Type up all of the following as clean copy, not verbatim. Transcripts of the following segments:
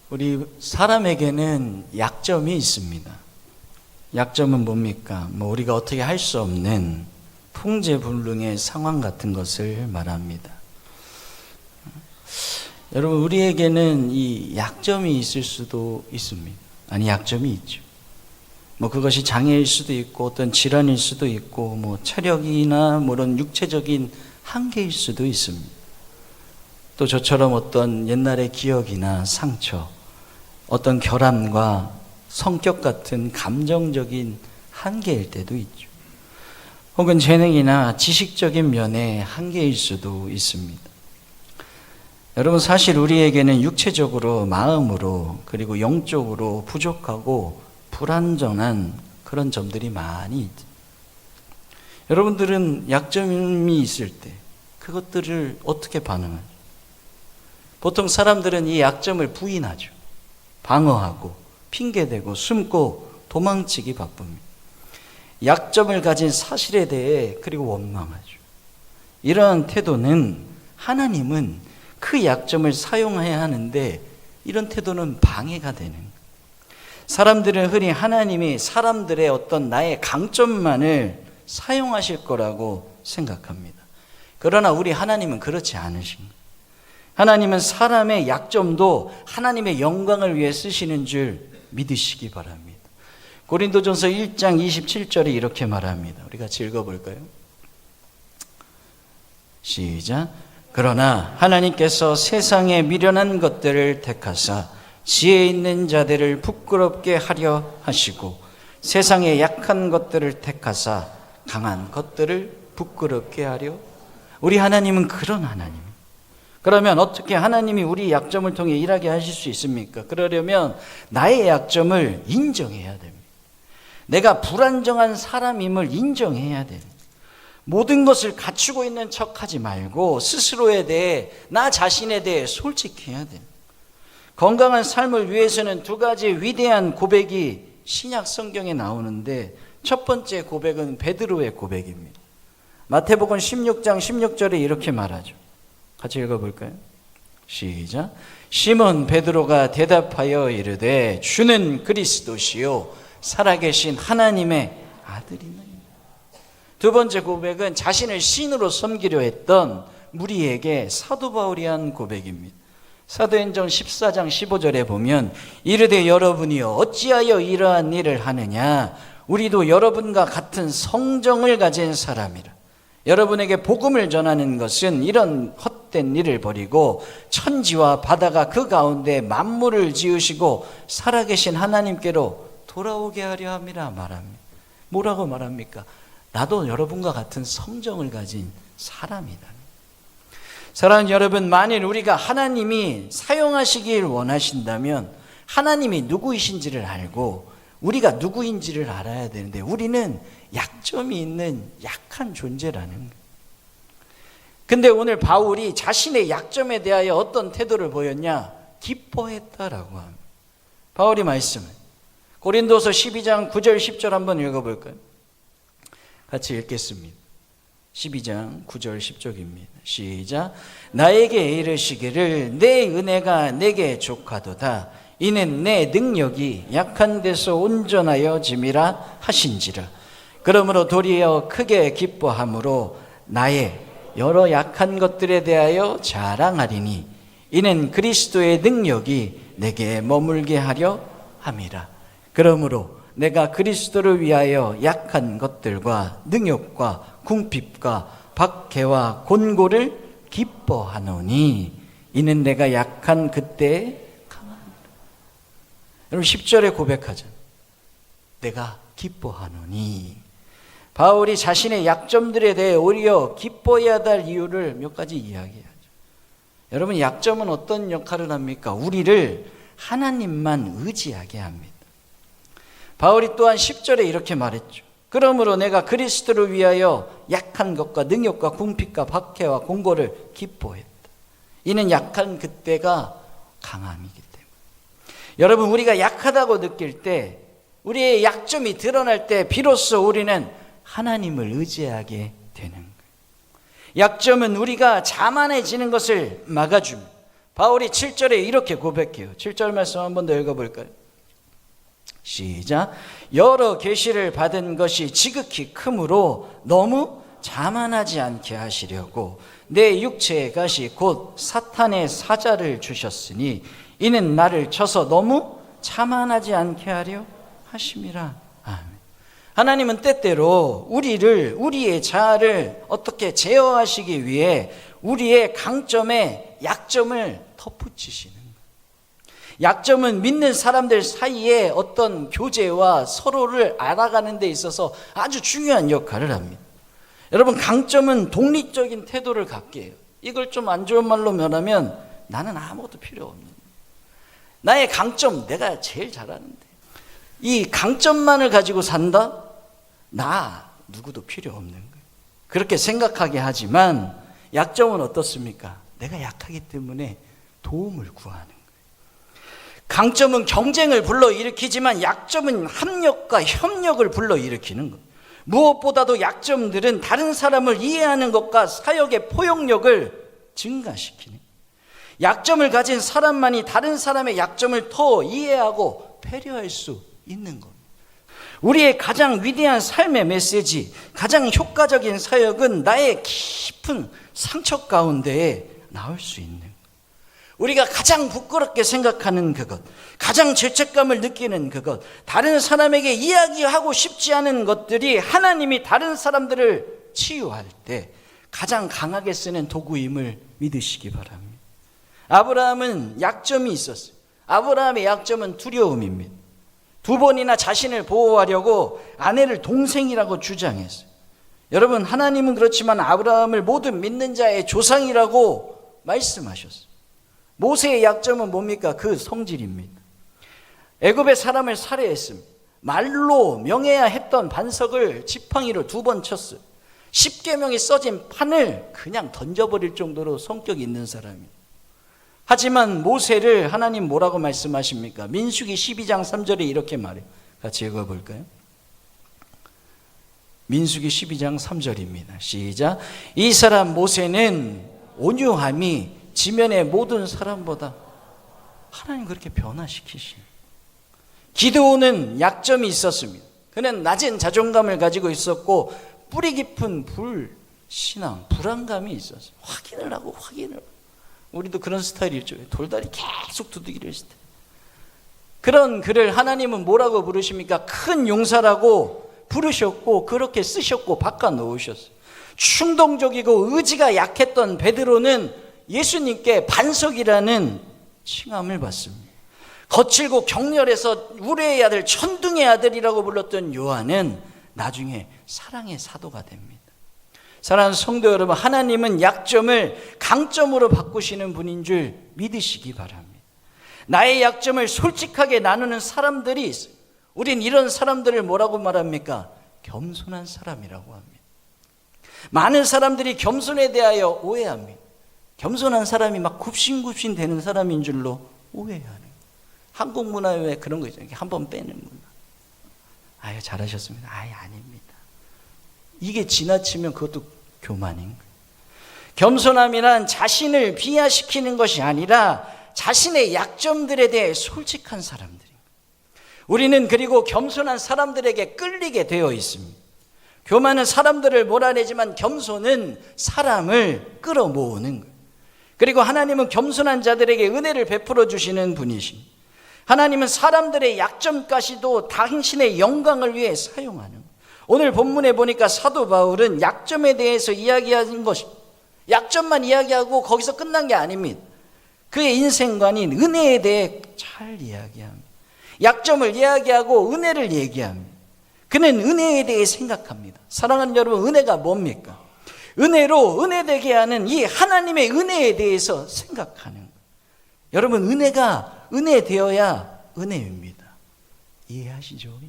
우리 사람에게는 약점이 있습니다. 약점은 뭡니까? 우리가 어떻게 할 수 없는 풍재불능의 상황 같은 것을 말합니다. 여러분, 우리에게는 이 약점이 있을 수도 있습니다. 아니, 약점이 있죠. 그것이 장애일 수도 있고 어떤 질환일 수도 있고 체력이나 그런 육체적인 한계일 수도 있습니다. 또 저처럼 어떤 옛날의 기억이나 상처, 어떤 결함과 성격 같은 감정적인 한계일 때도 있죠. 혹은 재능이나 지식적인 면의 한계일 수도 있습니다. 여러분, 사실 우리에게는 육체적으로, 마음으로, 그리고 영적으로 부족하고 불완전한 그런 점들이 많이 있죠. 여러분들은 약점이 있을 때 그것들을 어떻게 반응하죠? 보통 사람들은 이 약점을 부인하죠. 방어하고 핑계대고 숨고 도망치기 바쁩니다. 약점을 가진 사실에 대해 그리고 원망하죠. 이러한 태도는 하나님은 그 약점을 사용해야 하는데 이런 태도는 방해가 되는 거예요. 사람들은 흔히 하나님이 사람들의 어떤 나의 강점만을 사용하실 거라고 생각합니다. 그러나 우리 하나님은 그렇지 않으신 거예요. 하나님은 사람의 약점도 하나님의 영광을 위해 쓰시는 줄 믿으시기 바랍니다. 고린도전서 1장 27절에 이렇게 말합니다. 우리 같이 읽어볼까요? 시작. 그러나 하나님께서 세상에 미련한 것들을 택하사 지혜 있는 자들을 부끄럽게 하려 하시고 세상에 약한 것들을 택하사 강한 것들을 부끄럽게 하려. 우리 하나님은 그런 하나님. 그러면 어떻게 하나님이 우리 약점을 통해 일하게 하실 수 있습니까? 그러려면 나의 약점을 인정해야 됩니다. 내가 불안정한 사람임을 인정해야 됩니다. 모든 것을 갖추고 있는 척하지 말고 스스로에 대해, 나 자신에 대해 솔직해야 됩니다. 건강한 삶을 위해서는 두 가지 위대한 고백이 신약 성경에 나오는데 첫 번째 고백은 베드로의 고백입니다. 마태복음 16장 16절에 이렇게 말하죠. 같이 읽어볼까요? 시작. 시몬 베드로가 대답하여 이르되 주는 그리스도시요 살아계신 하나님의 아들이니라. 두 번째 고백은 자신을 신으로 섬기려 했던 무리에게 사도 바울이 한 고백입니다. 사도행전 14장 15절에 보면 이르되 여러분이여 어찌하여 이러한 일을 하느냐, 우리도 여러분과 같은 성정을 가진 사람이라. 여러분에게 복음을 전하는 것은 이런 헛된 일을 버리고 천지와 바다가 그 가운데 만물을 지으시고 살아계신 하나님께로 돌아오게 하려 함이라 말합니다. 뭐라고 말합니까? 나도 여러분과 같은 성정을 가진 사람이다. 사랑하는 여러분, 만일 우리가 하나님이 사용하시길 원하신다면 하나님이 누구이신지를 알고 우리가 누구인지를 알아야 되는데 우리는 약점이 있는 약한 존재라는 거예요. 근데 오늘 바울이 자신의 약점에 대하여 어떤 태도를 보였냐? 기뻐했다라고 합니다. 바울이 말씀을 고린도서 12장 9절 10절 한번 읽어볼까요? 같이 읽겠습니다. 12장 9절 10절입니다. 시작. 나에게 이르시기를 내 은혜가 내게 족하도다. 이는 내 능력이 약한 데서 온전하여 짐이라 하신지라. 그러므로 도리어 크게 기뻐함으로 나의 여러 약한 것들에 대하여 자랑하리니 이는 그리스도의 능력이 내게 머물게 하려 함이라. 그러므로 내가 그리스도를 위하여 약한 것들과 능욕과 궁핍과 박해와 곤고를 기뻐하노니 이는 내가 약한 그때에 강함이라. 여러분 10절에 고백하잖아요. 내가 기뻐하노니. 바울이 자신의 약점들에 대해 오히려 기뻐해야 할 이유를 몇 가지 이야기하죠. 여러분, 약점은 어떤 역할을 합니까? 우리를 하나님만 의지하게 합니다. 바울이 또한 10절에 이렇게 말했죠. 그러므로 내가 그리스도를 위하여 약한 것과 능욕과 궁핍과 박해와 공고를 기뻐했다. 이는 약한 그때가 강함이기 때문에. 여러분, 우리가 약하다고 느낄 때, 우리의 약점이 드러날 때 비로소 우리는 하나님을 의지하게 되는 거예요. 약점은 우리가 자만해지는 것을 막아줍니다. 바울이 7절에 이렇게 고백해요. 7절 말씀 한 번 더 읽어볼까요? 시작. 여러 계시를 받은 것이 지극히 크므로 너무 자만하지 않게 하시려고 내 육체의 가시 곧 사탄의 사자를 주셨으니 이는 나를 쳐서 너무 자만하지 않게 하려 하심이라. 아멘. 하나님은 때때로 우리의 자아를 어떻게 제어하시기 위해 우리의 강점에 약점을 덧붙이시는 거예요. 약점은 믿는 사람들 사이에 어떤 교제와 서로를 알아가는 데 있어서 아주 중요한 역할을 합니다. 여러분, 강점은 독립적인 태도를 갖게 해요. 이걸 좀 안 좋은 말로 말하면 나는 아무것도 필요 없는 거예요. 나의 강점, 내가 제일 잘하는데 이 강점만을 가지고 산다? 나 누구도 필요 없는 거예요. 그렇게 생각하게 하지만 약점은 어떻습니까? 내가 약하기 때문에 도움을 구하는 거예요. 강점은 경쟁을 불러일으키지만 약점은 합력과 협력을 불러일으키는 거예요. 무엇보다도 약점들은 다른 사람을 이해하는 것과 사역의 포용력을 증가시키는, 약점을 가진 사람만이 다른 사람의 약점을 더 이해하고 배려할 수 있는 겁니다. 우리의 가장 위대한 삶의 메시지, 가장 효과적인 사역은 나의 깊은 상처 가운데에 나올 수 있는 것. 우리가 가장 부끄럽게 생각하는 그것, 가장 죄책감을 느끼는 그것, 다른 사람에게 이야기하고 싶지 않은 것들이 하나님이 다른 사람들을 치유할 때 가장 강하게 쓰는 도구임을 믿으시기 바랍니다. 아브라함은 약점이 있었어요. 아브라함의 약점은 두려움입니다. 2번이나 자신을 보호하려고 아내를 동생이라고 주장했어요. 여러분, 하나님은 그렇지만 아브라함을 모든 믿는 자의 조상이라고 말씀하셨어요. 모세의 약점은 뭡니까? 그 성질입니다. 애굽의 사람을 살해했습니다. 말로 명해야 했던 반석을 지팡이로 2번 쳤어요. 10계명이 써진 판을 그냥 던져버릴 정도로 성격이 있는 사람이에요. 하지만 모세를 하나님 뭐라고 말씀하십니까? 민수기 12장 3절에 이렇게 말해요. 같이 읽어볼까요? 민수기 12장 3절입니다. 시작. 이 사람 모세는 온유함이 지면의 모든 사람보다, 하나님 그렇게 변화시키시는. 기드온은 약점이 있었습니다. 그는 낮은 자존감을 가지고 있었고 뿌리 깊은 불신앙, 불안감이 있었어요. 확인을 하고. 우리도 그런 스타일이죠. 돌다리 계속 두드기를 스타일. 그런 그를 하나님은 뭐라고 부르십니까? 큰 용사라고 부르셨고 그렇게 쓰셨고 바꿔 놓으셨어요. 충동적이고 의지가 약했던 베드로는 예수님께 반석이라는 칭함을 받습니다. 거칠고 격렬해서 우레의 아들, 천둥의 아들이라고 불렀던 요한은 나중에 사랑의 사도가 됩니다. 사랑하는 성도 여러분, 하나님은 약점을 강점으로 바꾸시는 분인 줄 믿으시기 바랍니다. 나의 약점을 솔직하게 나누는 사람들이 있어요. 우린 이런 사람들을 뭐라고 말합니까? 겸손한 사람이라고 합니다. 많은 사람들이 겸손에 대하여 오해합니다. 겸손한 사람이 막 굽신굽신 되는 사람인 줄로 오해하는 거예요. 한국 문화에 왜 그런 거 있잖아요. 한번 빼는구나. 아유, 잘하셨습니다. 아예 아닙니다. 이게 지나치면 그것도 교만인 거예요. 겸손함이란 자신을 비하시키는 것이 아니라 자신의 약점들에 대해 솔직한 사람들입니다. 우리는 그리고 겸손한 사람들에게 끌리게 되어 있습니다. 교만은 사람들을 몰아내지만 겸손은 사람을 끌어모으는 거예요. 그리고 하나님은 겸손한 자들에게 은혜를 베풀어 주시는 분이십니다. 하나님은 사람들의 약점까지도 당신의 영광을 위해 사용하는 거예요. 오늘 본문에 보니까 사도 바울은 약점에 대해서 이야기하는 것이, 약점만 이야기하고 거기서 끝난 게 아닙니다. 그의 인생관인 은혜에 대해 잘 이야기합니다. 약점을 이야기하고 은혜를 얘기합니다. 그는 은혜에 대해 생각합니다. 사랑하는 여러분, 은혜가 뭡니까? 은혜로 은혜되게 하는 이 하나님의 은혜에 대해서 생각하는 거예요. 여러분, 은혜가 은혜되어야 은혜입니다. 이해하시죠?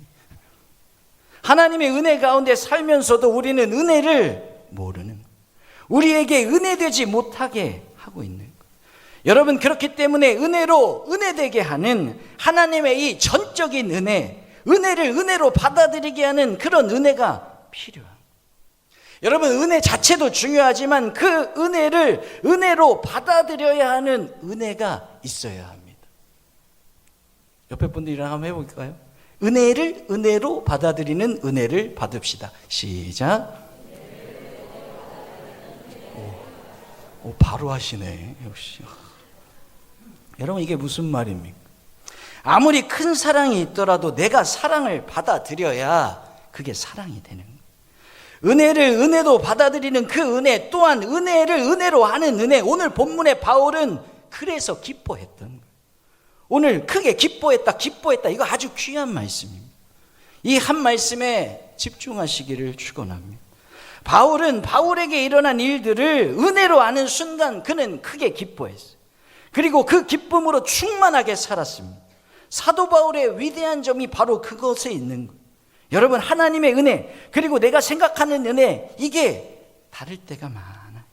하나님의 은혜 가운데 살면서도 우리는 은혜를 모르는 거예요. 우리에게 은혜되지 못하게 하고 있는 거예요. 여러분, 그렇기 때문에 은혜로 은혜되게 하는 하나님의 이 전적인 은혜, 은혜를 은혜로 받아들이게 하는 그런 은혜가 필요합니다. 여러분, 은혜 자체도 중요하지만 그 은혜를 은혜로 받아들여야 하는 은혜가 있어야 합니다. 옆에 분들이랑 한번 해볼까요? 은혜를 은혜로 받아들이는 은혜를 받읍시다. 시작. 오, 바로 하시네. 역시. 여러분, 이게 무슨 말입니까? 아무리 큰 사랑이 있더라도 내가 사랑을 받아들여야 그게 사랑이 되는 거예요. 은혜를 은혜로 받아들이는 그 은혜 또한 은혜를 은혜로 하는 은혜. 오늘 본문의 바울은 그래서 기뻐했던 거예요. 오늘 크게 기뻐했다 이거 아주 귀한 말씀입니다. 이 한 말씀에 집중하시기를 축원합니다. 바울은 바울에게 일어난 일들을 은혜로 아는 순간 그는 크게 기뻐했어요. 그리고 그 기쁨으로 충만하게 살았습니다. 사도 바울의 위대한 점이 바로 그것에 있는 거예요. 여러분, 하나님의 은혜 그리고 내가 생각하는 은혜, 이게 다를 때가 많아요.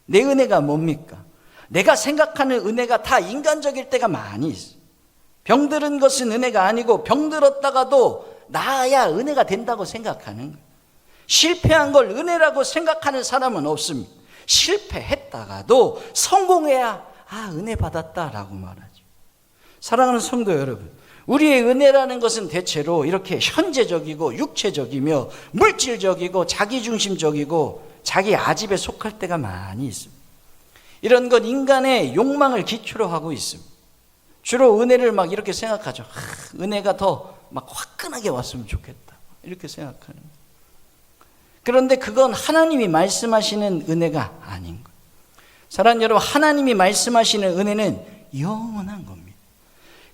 내 은혜가 뭡니까? 내가 생각하는 은혜가 다 인간적일 때가 많이 있어요. 병들은 것은 은혜가 아니고 병들었다가도 나아야 은혜가 된다고 생각하는 거예요. 실패한 걸 은혜라고 생각하는 사람은 없습니다. 실패했다가도 성공해야 은혜 받았다라고 말하죠. 사랑하는 성도 여러분, 우리의 은혜라는 것은 대체로 이렇게 현재적이고 육체적이며 물질적이고 자기중심적이고 자기 아집에 속할 때가 많이 있습니다. 이런 것 인간의 욕망을 기초로 하고 있습니다. 주로 은혜를 막 이렇게 생각하죠. 은혜가 더 막 화끈하게 왔으면 좋겠다, 이렇게 생각하는 거예요. 그런데 그건 하나님이 말씀하시는 은혜가 아닌 거예요. 사랑하는 여러분, 하나님이 말씀하시는 은혜는 영원한 겁니다.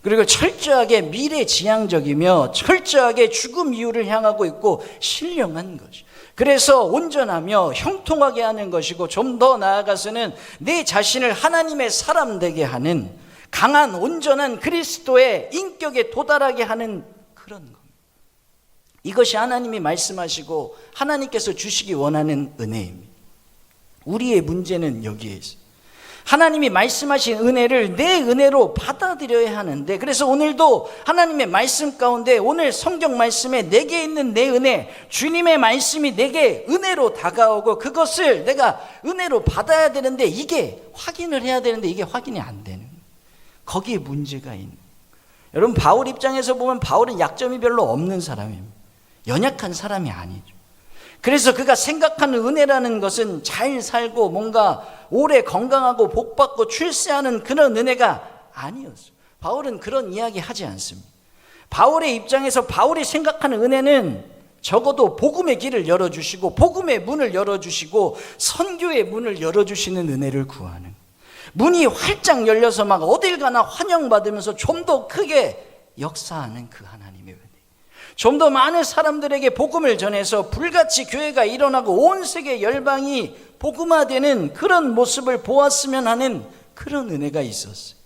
그리고 철저하게 미래지향적이며 철저하게 죽음 이후를 향하고 있고 신령한 것이, 그래서 온전하며 형통하게 하는 것이고 좀 더 나아가서는 내 자신을 하나님의 사람 되게 하는 강한 온전한 그리스도의 인격에 도달하게 하는 그런 겁니다. 이것이 하나님이 말씀하시고 하나님께서 주시기 원하는 은혜입니다. 우리의 문제는 여기에 있어요. 하나님이 말씀하신 은혜를 내 은혜로 받아들여야 하는데, 그래서 오늘도 하나님의 말씀 가운데 오늘 성경 말씀에 내게 있는 내 은혜, 주님의 말씀이 내게 은혜로 다가오고 그것을 내가 은혜로 받아야 되는데 이게 확인을 해야 되는데 이게 확인이 안 되는 거예요. 거기에 문제가 있는 거예요. 여러분, 바울 입장에서 보면 바울은 약점이 별로 없는 사람입니다. 연약한 사람이 아니죠. 그래서 그가 생각하는 은혜라는 것은 잘 살고 뭔가 오래 건강하고 복받고 출세하는 그런 은혜가 아니었어요. 바울은 그런 이야기 하지 않습니다. 바울의 입장에서 바울이 생각하는 은혜는 적어도 복음의 길을 열어주시고 복음의 문을 열어주시고 선교의 문을 열어주시는 은혜를 구하는, 문이 활짝 열려서 막 어딜 가나 환영받으면서 좀 더 크게 역사하는 그 하나님의 은혜, 좀 더 많은 사람들에게 복음을 전해서 불같이 교회가 일어나고 온 세계 열방이 복음화되는 그런 모습을 보았으면 하는 그런 은혜가 있었어요.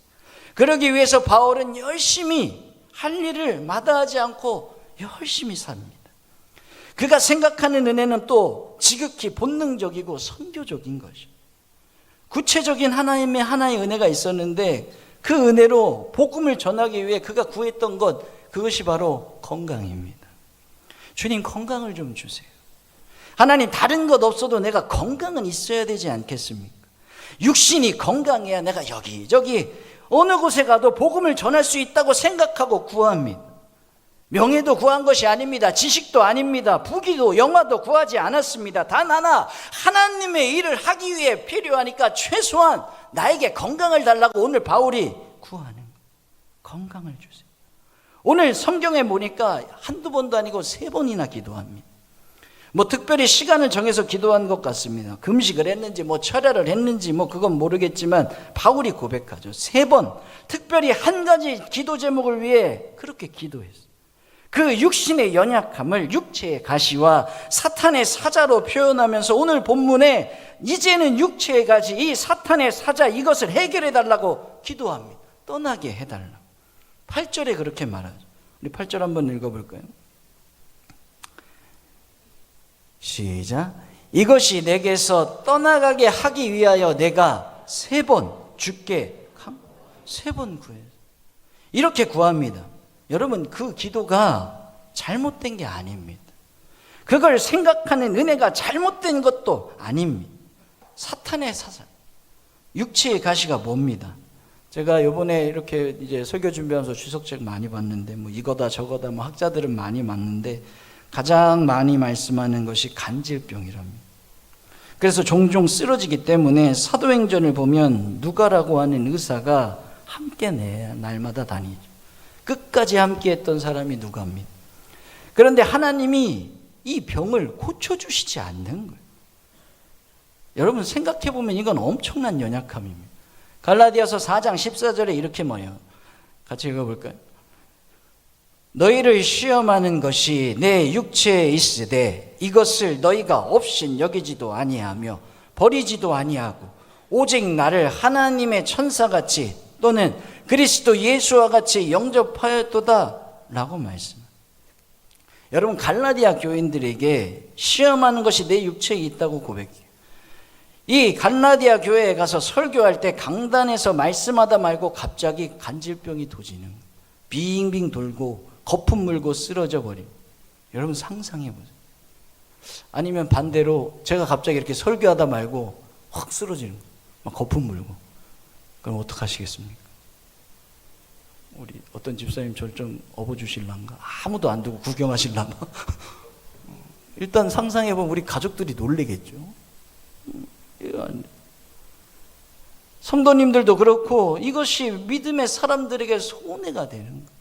그러기 위해서 바울은 열심히 할 일을 마다하지 않고 열심히 삽니다. 그가 생각하는 은혜는 또 지극히 본능적이고 선교적인 것이죠. 구체적인 하나님의 하나의 은혜가 있었는데 그 은혜로 복음을 전하기 위해 그가 구했던 것, 그것이 바로 건강입니다. 주님, 건강을 좀 주세요. 하나님, 다른 것 없어도 내가 건강은 있어야 되지 않겠습니까? 육신이 건강해야 내가 여기저기 어느 곳에 가도 복음을 전할 수 있다고 생각하고 구합니다. 명예도 구한 것이 아닙니다. 지식도 아닙니다. 부귀도 영화도 구하지 않았습니다. 단 하나, 하나님의 일을 하기 위해 필요하니까 최소한 나에게 건강을 달라고 오늘 바울이 구하는 거예요. 건강을 주세요. 오늘 성경에 보니까 한두 번도 아니고 3번이나 기도합니다. 뭐 특별히 시간을 정해서 기도한 것 같습니다. 금식을 했는지 뭐 철야를 했는지 뭐 그건 모르겠지만 바울이 고백하죠. 3번 특별히 한 가지 기도 제목을 위해 그렇게 기도했어요. 그 육신의 연약함을 육체의 가시와 사탄의 사자로 표현하면서 오늘 본문에 이제는 육체의 가시, 이 사탄의 사자, 이것을 해결해 달라고 기도합니다. 떠나게 해달라고. 8절에 그렇게 말하죠. 우리 8절 한번 읽어볼까요? 시작. 이것이 내게서 떠나가게 하기 위하여 내가 3번 주께 3번 구해요. 이렇게 구합니다. 여러분, 그 기도가 잘못된 게 아닙니다. 그걸 생각하는 은혜가 잘못된 것도 아닙니다. 사탄의 사상, 육체의 가시가 뭡니다. 제가 요번에 이렇게 이제 설교 준비하면서 주석책 많이 봤는데 뭐 이거다 저거다 뭐 학자들은 많이 맞는데 가장 많이 말씀하는 것이 간질병이랍니다. 그래서 종종 쓰러지기 때문에 사도행전을 보면 누가라고 하는 의사가 함께 날마다 다니죠. 끝까지 함께 했던 사람이 누가입니다. 그런데 하나님이 이 병을 고쳐주시지 않는 거예요. 여러분 생각해보면 이건 엄청난 연약함입니다. 갈라디아서 4장 14절에 이렇게 뭐예요? 같이 읽어볼까요? 너희를 시험하는 것이 내 육체에 있으되 이것을 너희가 없인 여기지도 아니하며 버리지도 아니하고 오직 나를 하나님의 천사같이 또는 그리스도 예수와 같이 영접하였도다 라고 말씀합니다. 여러분 갈라디아 교인들에게 시험하는 것이 내 육체에 있다고 고백해요. 이 갈라디아 교회에 가서 설교할 때 강단에서 말씀하다 말고 갑자기 간질병이 도지는 거예요. 빙빙 돌고 거품 물고 쓰러져 버려요. 여러분 상상해 보세요. 아니면 반대로 제가 갑자기 이렇게 설교하다 말고 확 쓰러지는 거예요. 막 거품 물고. 그럼 어떡하시겠습니까? 우리 어떤 집사님 저를 좀 업어주실란가? 아무도 안 두고 구경하실란가? 일단 상상해 보면 우리 가족들이 놀래겠죠. 성도님들도 그렇고 이것이 믿음의 사람들에게 손해가 되는 거예요.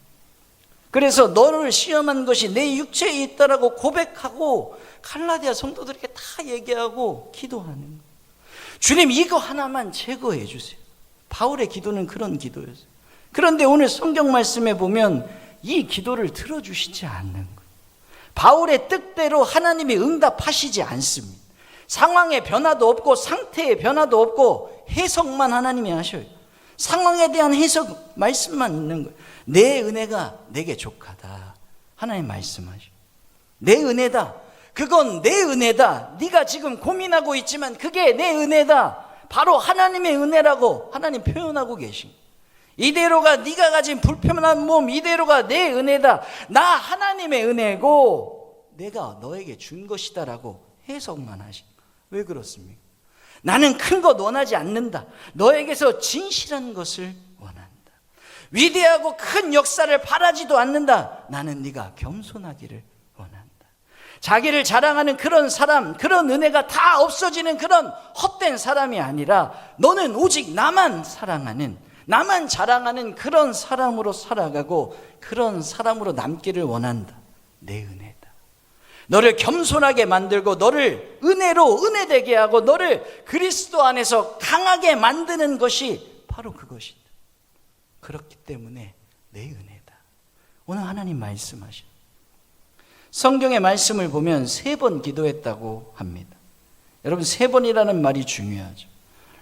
그래서 너를 시험한 것이 내 육체에 있다라고 고백하고 갈라디아 성도들에게 다 얘기하고 기도하는 거예요. 주님 이거 하나만 제거해 주세요. 바울의 기도는 그런 기도였어요. 그런데 오늘 성경 말씀에 보면 이 기도를 들어주시지 않는 거예요. 바울의 뜻대로 하나님이 응답하시지 않습니다. 상황의 변화도 없고 상태의 변화도 없고 해석만 하나님이 하셔요. 상황에 대한 해석 말씀만 있는 거예요. 내 은혜가 내게 족하다. 하나님 말씀하셔요. 내 은혜다. 그건 내 은혜다. 네가 지금 고민하고 있지만 그게 내 은혜다. 바로 하나님의 은혜라고 하나님 표현하고 계신 거예요. 이대로가 네가 가진 불편한 몸 이대로가 내 은혜다. 나 하나님의 은혜고 내가 너에게 준 것이다라고 해석만 하신 거예요. 왜 그렇습니까? 나는 큰 것 원하지 않는다. 너에게서 진실한 것을 원한다. 위대하고 큰 역사를 바라지도 않는다. 나는 네가 겸손하기를 원한다. 자기를 자랑하는 그런 사람, 그런 은혜가 다 없어지는 그런 헛된 사람이 아니라 너는 오직 나만 사랑하는, 나만 자랑하는 그런 사람으로 살아가고 그런 사람으로 남기를 원한다. 내 은혜다. 너를 겸손하게 만들고 너를 은혜로 은혜되게 하고 너를 그리스도 안에서 강하게 만드는 것이 바로 그것이다. 그렇기 때문에 내 은혜다. 오늘 하나님 말씀하셔. 성경의 말씀을 보면 3번 기도했다고 합니다. 여러분 3번이라는 말이 중요하죠.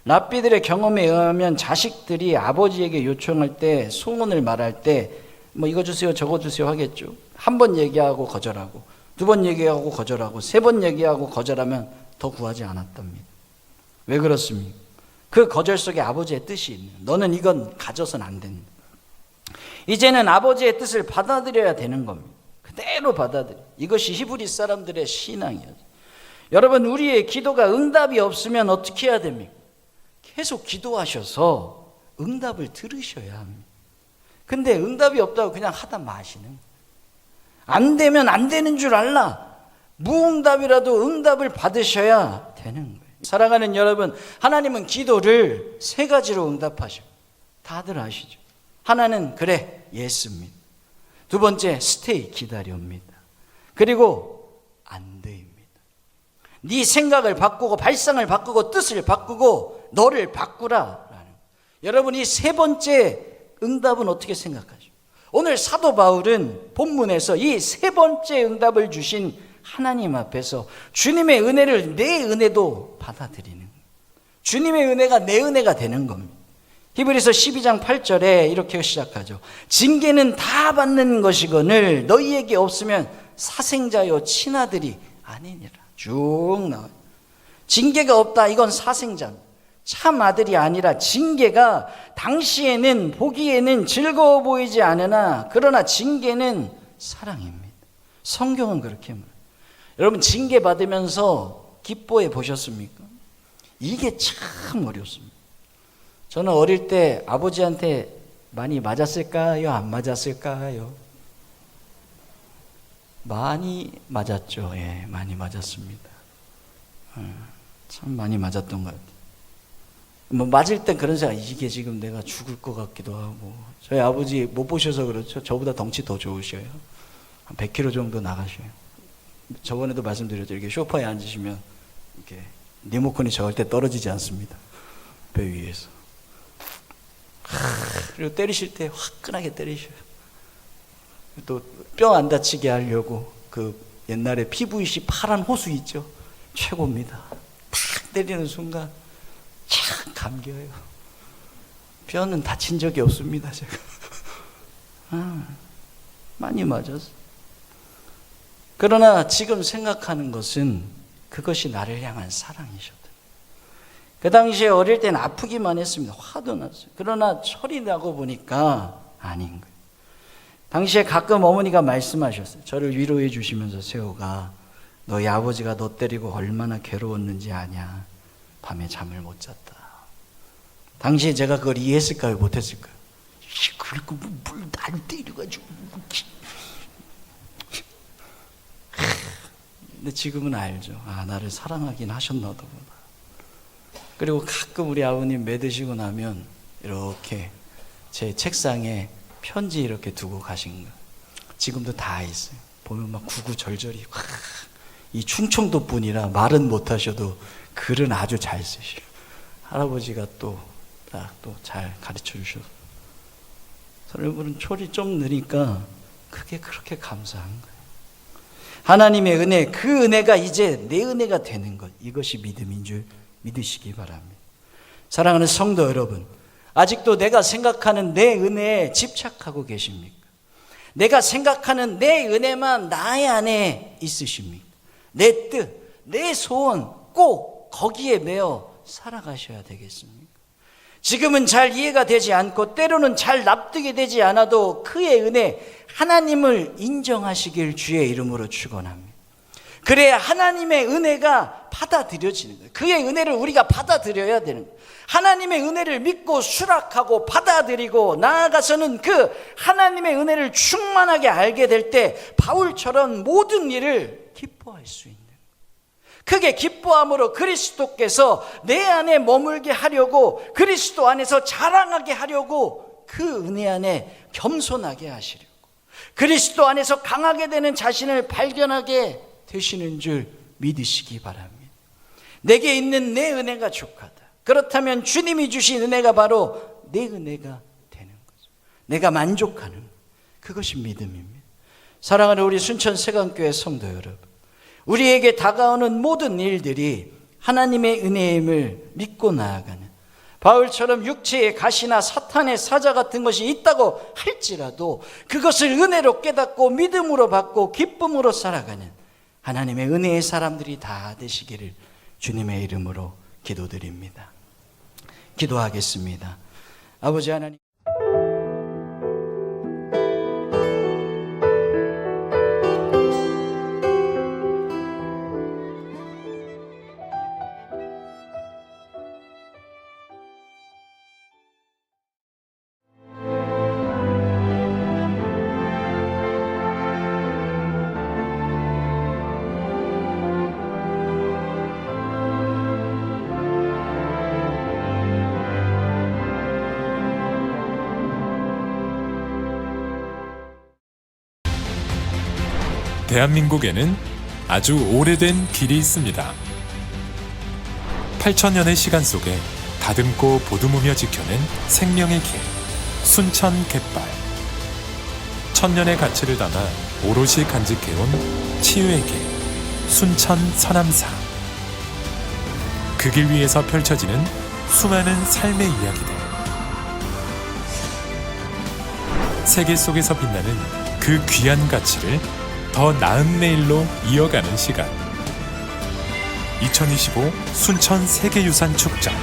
랍비들의 경험에 의하면 자식들이 아버지에게 요청할 때 소원을 말할 때 뭐 이거 주세요 저거 주세요 하겠죠. 한 번 얘기하고 거절하고 2번 얘기하고 거절하고 3번 얘기하고 거절하면 더 구하지 않았답니다. 왜 그렇습니까? 그 거절 속에 아버지의 뜻이 있는, 너는 이건 가져서는 안 된다. 이제는 아버지의 뜻을 받아들여야 되는 겁니다. 그대로 받아들여. 이것이 히브리 사람들의 신앙이었죠. 여러분 우리의 기도가 응답이 없으면 어떻게 해야 됩니까? 계속 기도하셔서 응답을 들으셔야 합니다. 근데 응답이 없다고 그냥 하다 마시는 거예요. 안 되면 안 되는 줄 알라. 무응답이라도 응답을 받으셔야 되는 거예요. 사랑하는 여러분, 하나님은 기도를 3가지로 응답하셔. 다들 아시죠? 하나는 그래, 예스입니다. 2번째, 스테이, 기다려옵니다. 그리고 안 돼입니다. 네 생각을 바꾸고 발상을 바꾸고 뜻을 바꾸고 너를 바꾸라. 여러분 이 3번째 응답은 어떻게 생각하죠? 오늘 사도 바울은 본문에서 이 3번째 응답을 주신 하나님 앞에서 주님의 은혜를 내 은혜도 받아들이는 거예요. 주님의 은혜가 내 은혜가 되는 겁니다. 히브리서 12장 8절에 이렇게 시작하죠. 징계는 다 받는 것이거늘 너희에게 없으면 사생자요 친아들이 아니니라. 쭉 나와요. 징계가 없다, 이건 사생자입니다. 참 아들이 아니라 징계가 당시에는 보기에는 즐거워 보이지 않으나 그러나 징계는 사랑입니다. 성경은 그렇게 말해요. 여러분 징계 받으면서 기뻐해 보셨습니까? 이게 참 어렵습니다. 저는 어릴 때 아버지한테 많이 맞았을까요? 안 맞았을까요? 많이 맞았죠. 예, 많이 맞았습니다. 참 많이 맞았던 것 같아요. 뭐 맞을 땐 그런 생각, 이게 지금 내가 죽을 것 같기도 하고. 저희 아버지 못 보셔서 그렇죠. 저보다 덩치 더 좋으셔요. 한 100kg 정도 나가셔요. 저번에도 말씀드렸죠. 이렇게 소파에 앉으시면 이렇게 리모컨이 절대 떨어지지 않습니다. 배 위에서. 그리고 때리실 때 화끈하게 때리셔요. 또 뼈 안 다치게 하려고 그 옛날에 PVC 파란 호수 있죠. 최고입니다. 탁 때리는 순간 참 감겨요. 뼈는 다친 적이 없습니다. 제가 많이 맞았어. 그러나 지금 생각하는 것은 그것이 나를 향한 사랑이셨다. 그 당시에 어릴 때는 아프기만 했습니다. 화도 났어요. 그러나 철이 나고 보니까 아닌 거예요. 당시에 가끔 어머니가 말씀하셨어요. 저를 위로해 주시면서, 세호가 너희 아버지가 너 때리고 얼마나 괴로웠는지 아냐. 밤에 잠을 못 잤다. 당시에 제가 그걸 이해했을까요? 못했을까요? 그리고 뭘 나를 때려가지고. 근데 지금은 알죠. 아, 나를 사랑하긴 하셨나 보다. 그리고 가끔 우리 아버님 med으시고 나면 이렇게 제 책상에 편지 이렇게 두고 가신 거 지금도 다 있어요. 보면 막 구구절절이. 이 충청도 분이라 말은 못하셔도 글은 아주 잘 쓰셔요. 할아버지가 또 잘 가르쳐 주셔서. 여러분은 철이 좀 느니까 그게 그렇게 감사한 거예요. 하나님의 은혜, 그 은혜가 이제 내 은혜가 되는 것, 이것이 믿음인 줄 믿으시기 바랍니다. 사랑하는 성도 여러분, 아직도 내가 생각하는 내 은혜에 집착하고 계십니까? 내가 생각하는 내 은혜만 나의 안에 있으십니까? 내 뜻, 내 소원 꼭 거기에 매어 살아가셔야 되겠습니까? 지금은 잘 이해가 되지 않고 때로는 잘 납득이 되지 않아도 그의 은혜, 하나님을 인정하시길 주의 이름으로 축원합니다. 그래야 하나님의 은혜가 받아들여지는 거예요. 그의 은혜를 우리가 받아들여야 되는 거예요. 하나님의 은혜를 믿고 수락하고 받아들이고 나아가서는 그 하나님의 은혜를 충만하게 알게 될 때 바울처럼 모든 일을 기뻐할 수 있는, 크게 기뻐함으로 그리스도께서 내 안에 머물게 하려고, 그리스도 안에서 자랑하게 하려고, 그 은혜 안에 겸손하게 하시려고, 그리스도 안에서 강하게 되는 자신을 발견하게 되시는 줄 믿으시기 바랍니다. 내게 있는 내 은혜가 족하다. 그렇다면 주님이 주신 은혜가 바로 내 은혜가 되는 거죠. 내가 만족하는, 그것이 믿음입니다. 사랑하는 우리 순천 세강교회 성도 여러분, 우리에게 다가오는 모든 일들이 하나님의 은혜임을 믿고 나아가는, 바울처럼 육체의 가시나 사탄의 사자 같은 것이 있다고 할지라도 그것을 은혜로 깨닫고 믿음으로 받고 기쁨으로 살아가는 하나님의 은혜의 사람들이 다 되시기를 주님의 이름으로 기도드립니다. 기도하겠습니다. 아버지 하나님, 대한민국에는 아주 오래된 길이 있습니다. 8,000년의 시간 속에 다듬고 보듬으며 지켜낸 생명의 길, 순천 갯발. 1000년의 가치를 담아 오롯이 간직해온 치유의 길, 순천 서남사. 그 길 위에서 펼쳐지는 수많은 삶의 이야기들. 세계 속에서 빛나는 그 귀한 가치를 더 나은 내일로 이어가는 시간. 2025 순천 세계유산 축전.